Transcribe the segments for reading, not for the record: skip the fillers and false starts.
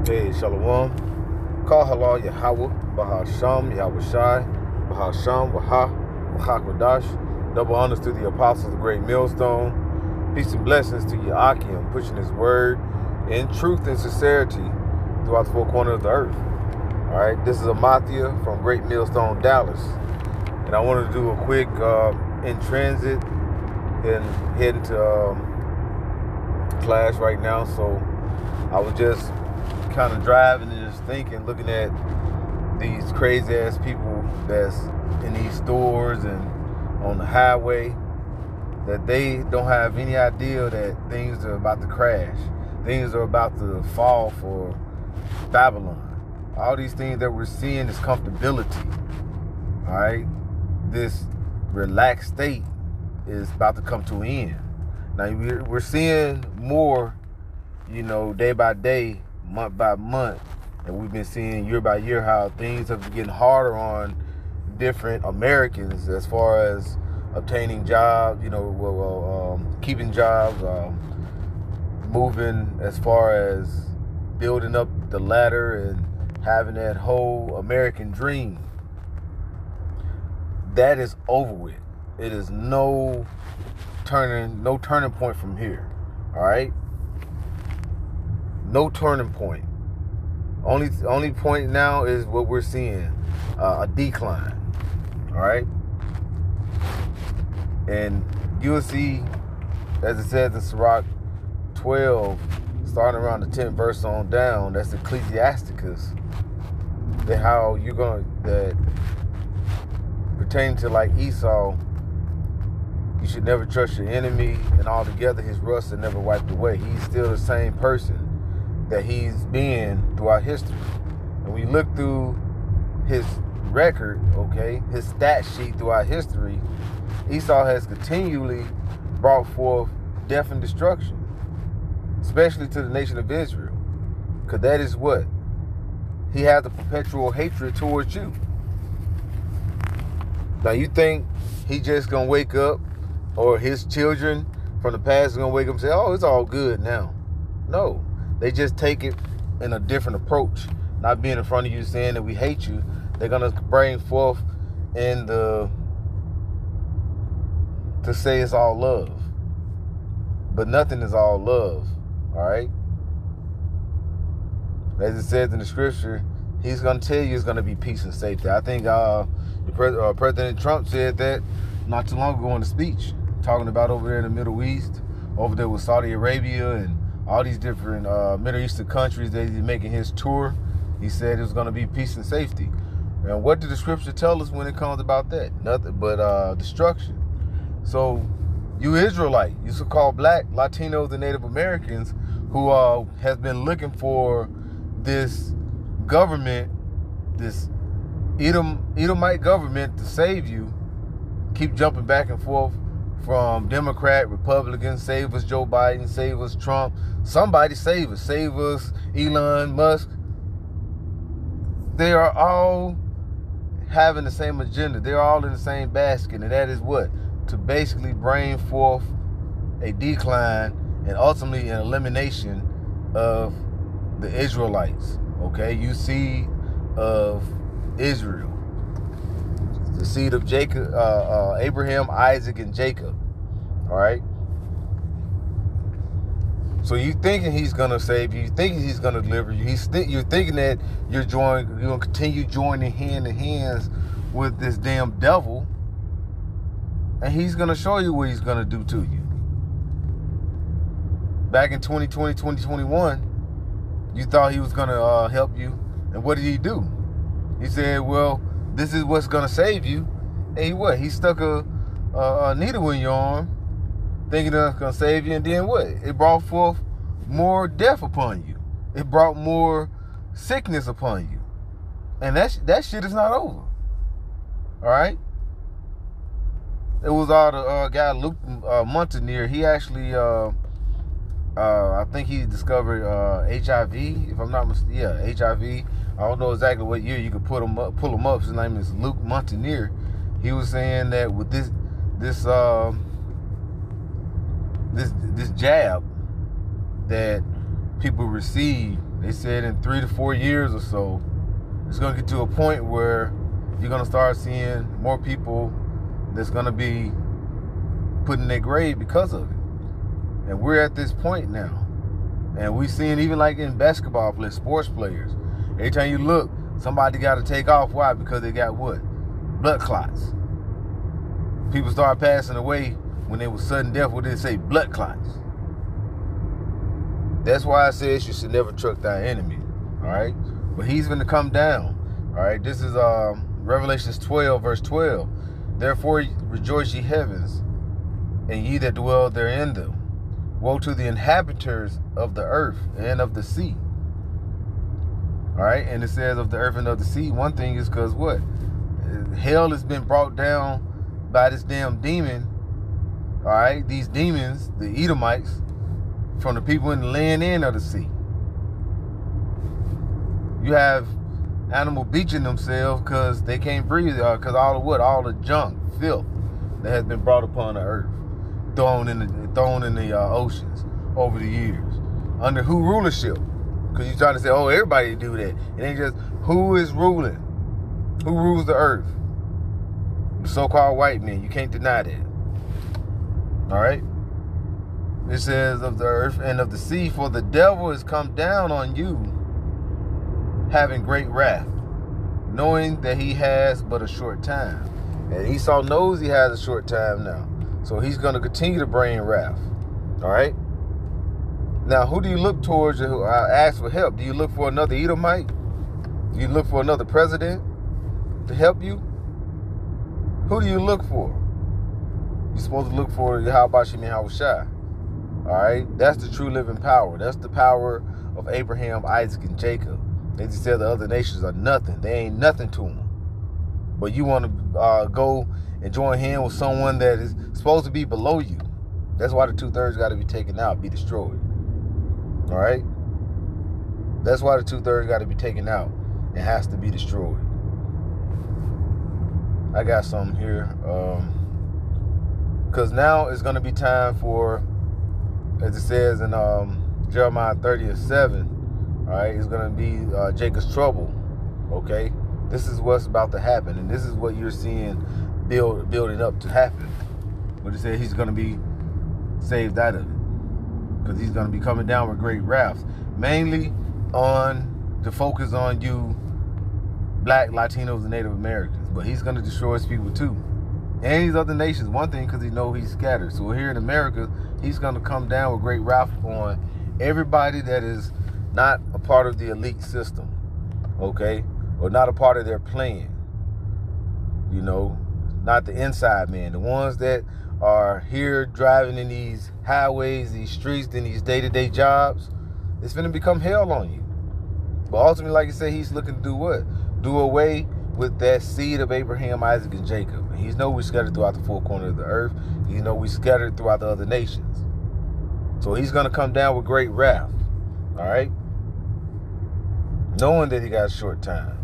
Hey, Shalom. Call halal Yahweh, Bahasham, Yahweh Shai, Bahasham, Wahak Wadash. Double honors to the apostles of the great millstone. Peace and blessings to Yakim, pushing his word in truth and sincerity throughout the four corners of the earth. All right, this is Amathia from Great Millstone, Dallas. And I wanted to do a quick in transit and heading to class right now. So I was just kind of driving and just thinking, looking at these crazy ass people that's in these stores and on the highway, that they don't have any idea that things are about to crash. Things are about to fall for Babylon. All these things that we're seeing is comfortability. All right, this relaxed state is about to come to an end. Now we're seeing more, day by day, month by month, and we've been seeing year by year how things have been getting harder on different Americans as far as obtaining jobs, keeping jobs, moving as far as building up the ladder and having that whole American dream. That is over with. It is no turning point from here. All right. No turning point. Only point now is what we're seeing, a decline. All right. And you'll see, as it says in Sirach 12, starting around the 10th verse on down, that's Ecclesiasticus, that pertaining to like Esau, you should never trust your enemy, and altogether his rust are never wiped away. He's still the same person that he's been throughout history. And we look through his record, okay, his stat sheet throughout history, Esau has continually brought forth death and destruction, especially to the nation of Israel. Because that is what? He has a perpetual hatred towards you. Now you think he just gonna wake up, or his children from the past are gonna wake up and say, oh, it's all good now? No. They just take it in a different approach, not being in front of you saying that we hate you. They're gonna bring forth to say it's all love, but nothing is all love. All right. As it says in the scripture, he's gonna tell you it's gonna be peace and safety. I think President Trump said that not too long ago in a speech, talking about over there in the Middle East, over there with Saudi Arabia and all these different Middle Eastern countries that he's making his tour. He said it was going to be peace and safety. And what did the scripture tell us when it comes about that? Nothing but destruction. So you Israelite, you so-called black, Latinos, and Native Americans who has been looking for this government, this Edomite government to save you, keep jumping back and forth from Democrat, Republican, save us Joe Biden, save us Trump. Somebody save us Elon Musk. They are all having the same agenda. They're all in the same basket, and that is what? To basically bring forth a decline and ultimately an elimination of the Israelites. Okay, you seed of Israel, the seed of Jacob, Abraham, Isaac, and Jacob. All right. So you thinking he's gonna save you? You thinking he's gonna deliver you? You're thinking that you're gonna continue joining hand in hands with this damn devil, and he's gonna show you what he's gonna do to you. Back in 2020, 2021, you thought he was gonna help you, and what did he do? He said, well, this is what's gonna save you. And he stuck a needle in your arm, thinking that's gonna save you, and then what? It brought forth more death upon you. It brought more sickness upon you. And that shit is not over. All right? It was all the guy Luke Montagnier. He actually, I think he discovered HIV, if I'm not mistaken. Yeah, HIV. I don't know exactly what year. You could pull him up. His name is Luke Montagnier. He was saying that with this jab that people receive They said in 3 to 4 years or so, it's going to get to a point where you're going to start seeing more people that's going to be put in their grave because of it. And we're at this point now. And we're seeing even like in basketball players, sports players, every time you look, somebody got to take off. Why? Because they got what? Blood clots. People start passing away when they were sudden death. What did they say? Blood clots. That's why I said you should never trust thy enemy. All right? But he's going to come down. All right? This is Revelations 12, verse 12. Therefore rejoice ye heavens, and ye that dwell therein them. Woe to the inhabitants of the earth and of the sea. All right? And it says of the earth and of the sea. One thing is because what? Hell has been brought down by this damn demon. All right? These demons, the Edomites, from the people in the land end of the sea. You have animal beaching themselves because they can't breathe, because all the what? All the junk, filth that has been brought upon the earth, thrown in the oceans over the years. Under who rulership? Because you're trying to say, oh, everybody do that. It ain't just who is ruling. Who rules the earth? The so-called white men. You can't deny that. All right? It says of the earth and of the sea, for the devil is come down on you, having great wrath, knowing that he has but a short time. And Esau knows he has a short time now. So he's going to continue to bring wrath. All right? Now, who do you look towards who ask for help? Do you look for another Edomite? Do you look for another president to help you? Who do you look for? You're supposed to look for Yahweh Shem Yahushua. All right? That's the true living power. That's the power of Abraham, Isaac, and Jacob. They just said the other nations are nothing. They ain't nothing to them. But you want to go and join hands with someone that is supposed to be below you. That's why the 2/3 got to be taken out, be destroyed. All right? That's why the 2/3 got to be taken out. It has to be destroyed. I got something here. Because now it's going to be time for, as it says in Jeremiah 30:7, all right, it's going to be Jacob's trouble, okay? This is what's about to happen, and this is what you're seeing building up to happen. But it said he's going to be saved out of it, because he's going to be coming down with great wrath, mainly to focus on you Black, Latinos, and Native Americans. But he's going to destroy his people too. And these other nations, one thing, because he know he's scattered. So here in America, he's going to come down with great wrath on everybody that is not a part of the elite system, okay? Or not a part of their plan. You know, not the inside man. The ones that are here driving in these highways, these streets, in these day-to-day jobs, it's going to become hell on you. But ultimately, like I said, he's looking to do what? Do away with that seed of Abraham, Isaac, and Jacob. And he knows we scattered throughout the four corners of the earth. He knows we scattered throughout the other nations. So he's going to come down with great wrath. All right? Knowing that he got a short time.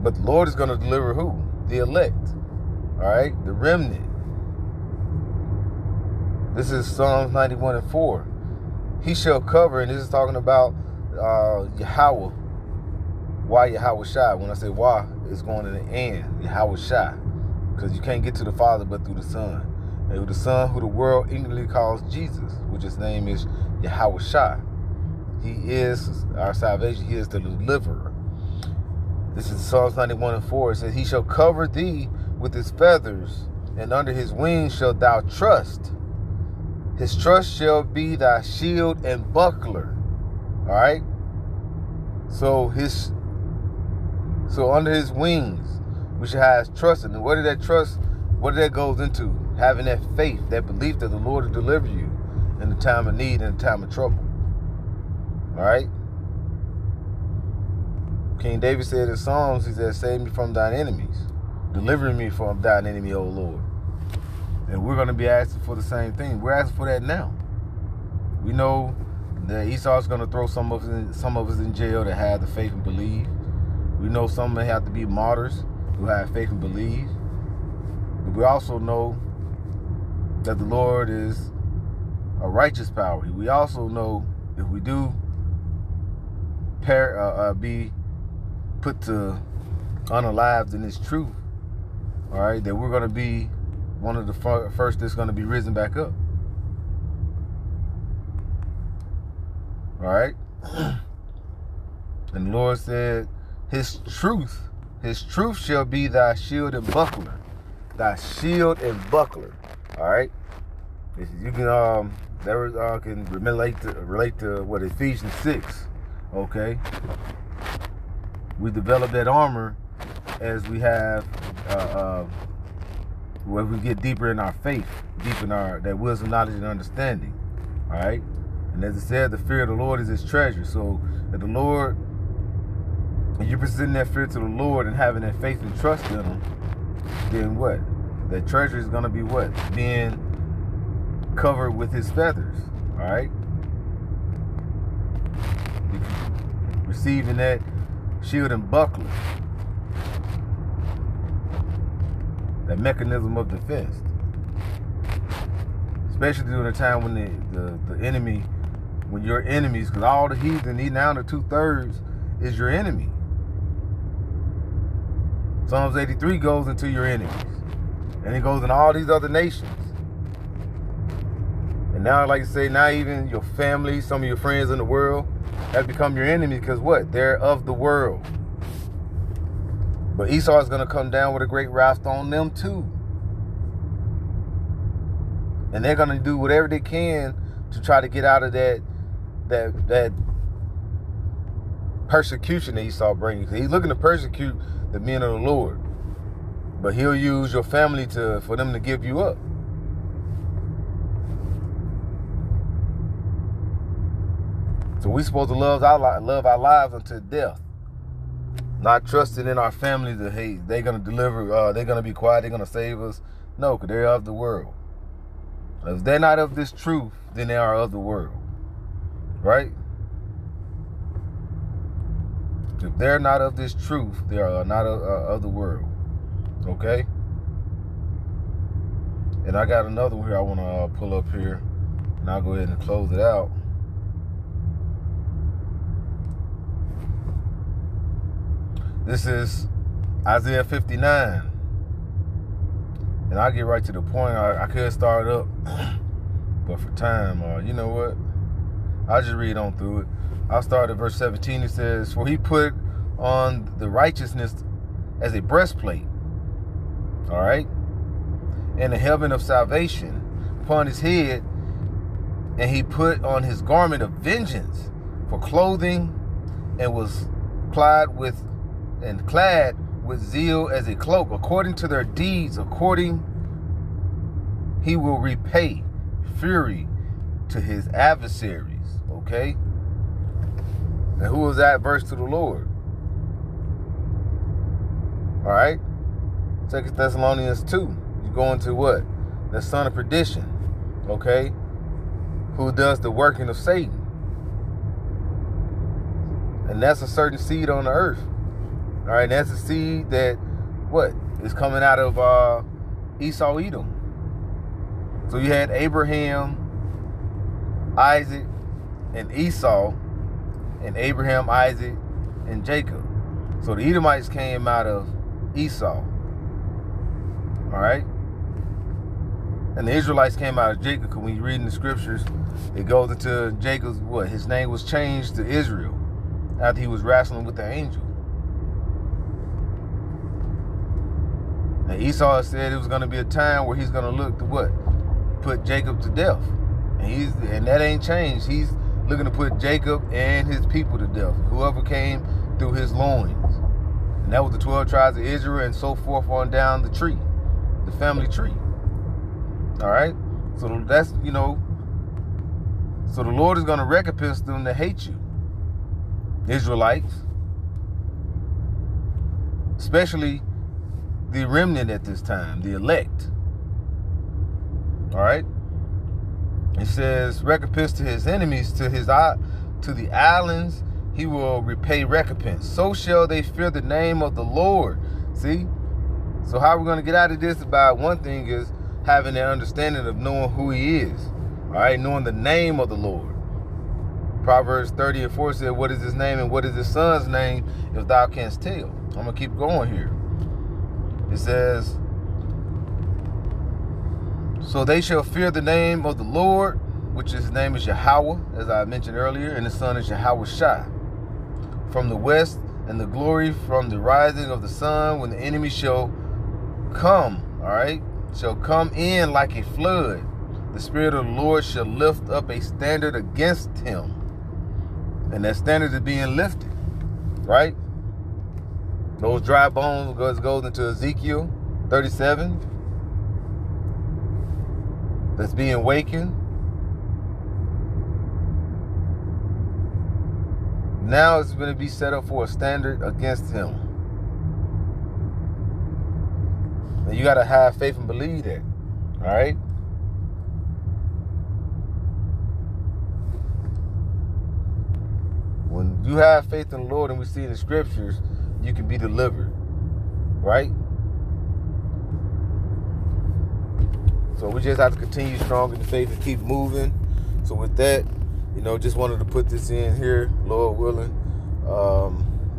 But the Lord is going to deliver who? The elect. All right? The remnant. This is Psalms 91:4. He shall cover, and this is talking about Yahweh. Why Yahweh Shai? When I say why, it's going to the end. Yahweh Shai. Because you can't get to the Father but through the Son. And through the Son, who the world ignorantly calls Jesus, which his name is Yahweh Shai. He is our salvation. He is the deliverer. This is Psalms 91:4. It says, he shall cover thee with his feathers, and under his wings shalt thou trust. His trust shall be thy shield and buckler. All right? So under his wings, we should have trust. And what did that trust, what did that goes into? Having that faith, that belief that the Lord will deliver you in the time of need and the time of trouble. All right? King David said in Psalms, he said, save me from thine enemies. Deliver me from thine enemy, O Lord. And we're going to be asking for the same thing. We're asking for that now. We know that Esau's going to throw some of us in jail that have the faith and believe. We know some may have to be martyrs who have faith and believe. But we also know that the Lord is a righteous power. We also know if if we do be put to unalived in this truth, all right, that we're going to be one of the first that's going to be risen back up. All right. And the Lord said, his truth shall be thy shield and buckler. Thy shield and buckler. All right. You can relate to what Ephesians 6. Okay. We develop that armor as we have where we get deeper in our faith, deep in our that wisdom, knowledge, and understanding. All right. And as it said, the fear of the Lord is his treasure. So if the Lord, if you're presenting that fear to the Lord and having that faith and trust in him, then what? That treasure is going to be what? Being covered with his feathers. All right? Receiving that shield and buckler. That mechanism of defense. Especially during a time when the enemy, when your enemies, because all the heathen, now the 2/3 is your enemy. Psalms 83 goes into your enemies. And it goes in all these other nations. And now, like I say, now even your family, some of your friends in the world have become your enemy because what? They're of the world. But Esau is going to come down with a great wrath on them too. And they're going to do whatever they can to try to get out of that persecution that Esau brings. He's looking to persecute the men of the Lord. But he'll use your family for them to give you up. So we're supposed to love our lives unto death. Not trusting in our family that, hey, they're going to deliver, they're going to be quiet, they're going to save us. No, because they're of the world. If they're not of this truth, then they are of the world. Right? If they're not of this truth, they are not of the world. Okay? And I got another one here I want to pull up here. And I'll go ahead and close it out. This is Isaiah 59. And I'll get right to the point. I could start up. But for time, you know what? I'll just read on through it. I'll start at verse 17. It says, for he put on the righteousness as a breastplate. All right? And the helmet of salvation upon his head. And he put on his garment of vengeance for clothing, and was clad with zeal as a cloak. According to their deeds, he will repay fury to his adversaries. Okay? And who was adverse to the Lord? All right? 2 Thessalonians 2. You go into what? The son of perdition. Okay? Who does the working of Satan. And that's a certain seed on the earth. All right? And that's a seed that, what? Is coming out of Esau, Edom. So you had Abraham, Isaac, and Esau, and Abraham, Isaac, and Jacob. So the Edomites came out of Esau. All right? And the Israelites came out of Jacob. Because when you read in the scriptures, it goes into Jacob's, what? His name was changed to Israel after he was wrestling with the angel. And Esau said it was going to be a time where he's going to look to what? Put Jacob to death. And that ain't changed. He's looking to put Jacob and his people to death. Whoever came through his loins. And that was the 12 tribes of Israel and so forth on down the tree. The family tree. All right? So that's, so the Lord is going to recompense them that hate you. Israelites. Especially the remnant at this time. The elect. All right? It says, recompense to his enemies, to the islands, he will repay recompense. So shall they fear the name of the Lord. See? So how we're going to get out of this about one thing is having that understanding of knowing who he is. All right? Knowing the name of the Lord. Proverbs 30:4 said, what is his name and what is his son's name if thou canst tell? I'm going to keep going here. It says, so they shall fear the name of the Lord, which his name is Yahweh, as I mentioned earlier, and his son is Yahweh Shai. From the west, and the glory from the rising of the sun, when the enemy shall come, all right, shall come in like a flood. The Spirit of the Lord shall lift up a standard against him. And that standard is being lifted, right? Those dry bones goes into Ezekiel 37. That's being awakened. Now it's going to be set up for a standard against him. And you got to have faith and believe that, all right? When you have faith in the Lord, and we see in the scriptures, you can be delivered, right? So we just have to continue strong in the faith and keep moving. So with that, just wanted to put this in here, Lord willing.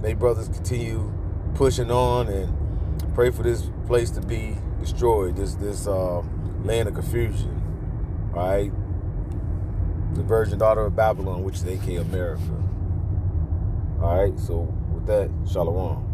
May brothers continue pushing on and pray for this place to be destroyed, this land of confusion, all right? The virgin daughter of Babylon, which is A.K. America. All right, so with that, shalom.